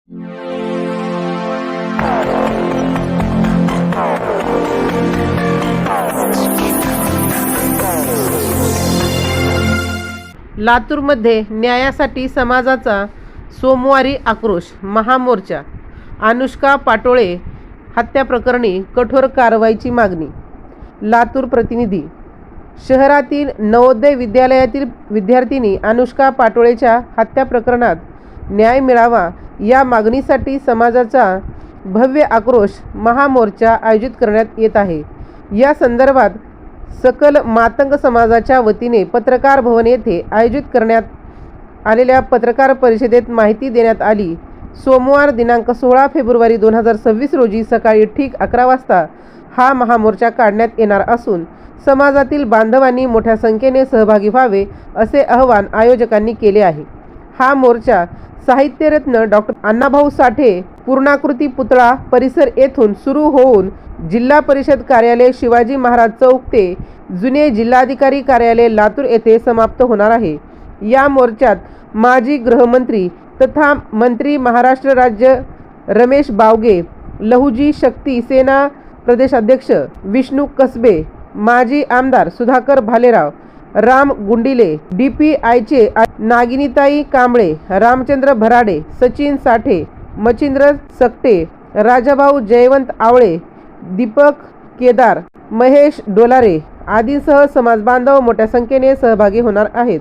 लातूरमध्ये न्यायासाठी समाजाचा सोमवारी आक्रोश महामोर्चा. अनुष्का पाटोळे हत्या प्रकरणी कठोर कारवाईची मागणी. लातूर प्रतिनिधी. शहरातील नवोदय विद्यालयातील विद्यार्थिनी अनुष्का पाटोळेच्या हत्या प्रकरणात न्याय मिळावा या मागणीसाठी समाजाचा भव्य आक्रोश महामोर्चा आयोजित करण्यात येत आहे. या संदर्भात सकल मातंग समाजाच्या वतीने पत्रकार भवन येथे आयोजित करण्यात आलेल्या पत्रकार परिषदेत माहिती देण्यात आली. सोमवार दिनांक 16 फेब्रुवारी 2026 रोजी सकाळी ठीक 11 वाजता हा महामोर्चा काढण्यात येणार असून समाजातील बांधवांनी मोठ्या संख्येने सहभागी व्हावे असे आवाहन आयोजकांनी केले आहे. हा मोर्चा साहित्यरत्न डॉक्टर अण्णाभाऊ साठे पूर्णाकृती पुतळा परिसर येथून सुरू होऊन जिल्हा परिषद कार्यालय शिवाजी महाराज चौक ते जुने जिल्हाधिकारी कार्यालय लातूर येथे समाप्त होणार आहे. या मोर्चात माजी गृहमंत्री तथा मंत्री महाराष्ट्र राज्य रमेश बावगे, लहुजी शक्ती सेना प्रदेशाध्यक्ष विष्णू कसबे, माजी आमदार सुधाकर भालेराव, राम गुंडिले, DPIचे नागिनीताई कांबळे, रामचंद्र भराडे, सचिन साठे, मच्छिंद्र सकटे, राजाभाऊ जयवंत आवळे, दीपक केदार, महेश डोलारे आदींसह समाजबांधव मोठ्या संख्येने सहभागी होणार आहेत.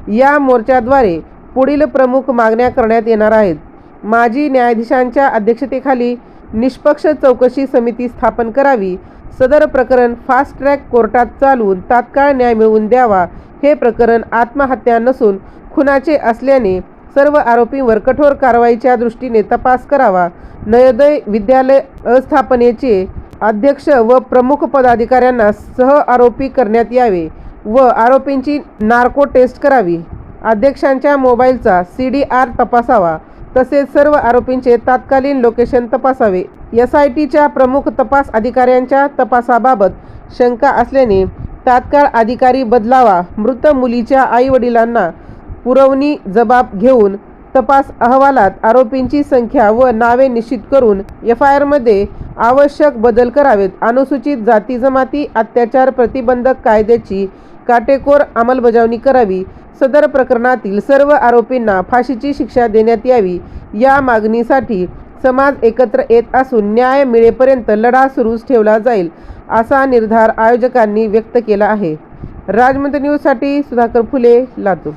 या मोर्चाद्वारे पुढील प्रमुख मागण्या करण्यात येणार आहेत. माजी न्यायाधीशांच्या अध्यक्षतेखाली निष्पक्ष चौकशी समिती स्थापन करावी. सदर प्रकरण फास्ट ट्रॅक कोर्टात चालवून तात्काळ न्याय मिळवून द्यावा. हे प्रकरण आत्महत्या नसून खुनाचे असल्याने सर्व आरोपींवर कठोर कारवाईच्या दृष्टीने तपास करावा. नवोदय विद्यालय अस्थापनेचे अध्यक्ष व प्रमुख पदाधिकाऱ्यांना सह आरोपी करण्यात यावे व आरोपींची नार्को टेस्ट करावी. अध्यक्षांच्या मोबाईलचा CDR तपासावा. तसेच सर्व आरोपींचे तात्कालीन लोकेशन तपासावे. SITच्या प्रमुख तपास अधिकाऱ्यांच्या तपासाबाबत शंका असल्याने तात्काळ अधिकारी बदलावा. मृत मुलीच्या आईवडिलांना पुरवणी जबाब घेऊन तपास अहवालात आरोपींची संख्या व नावे निश्चित करून FIR मध्ये आवश्यक बदल करावेत. अनुसूचित जाती जमाती अत्याचार प्रतिबंधक कायद्याची काटेकोर अंमलबजावणी करावी. सदर प्रकरणातील सर्व आरोपींना फाशीची शिक्षा देण्यात यावी. या मागणीसाठी समाज एकत्र येत असून न्याय मिळेपर्यंत लढा सुरूच ठेवला जाईल असा निर्धार आयोजकांनी व्यक्त केला आहे. राजमंत्री न्यूजसाठी सुधाकर फुले, लातूर.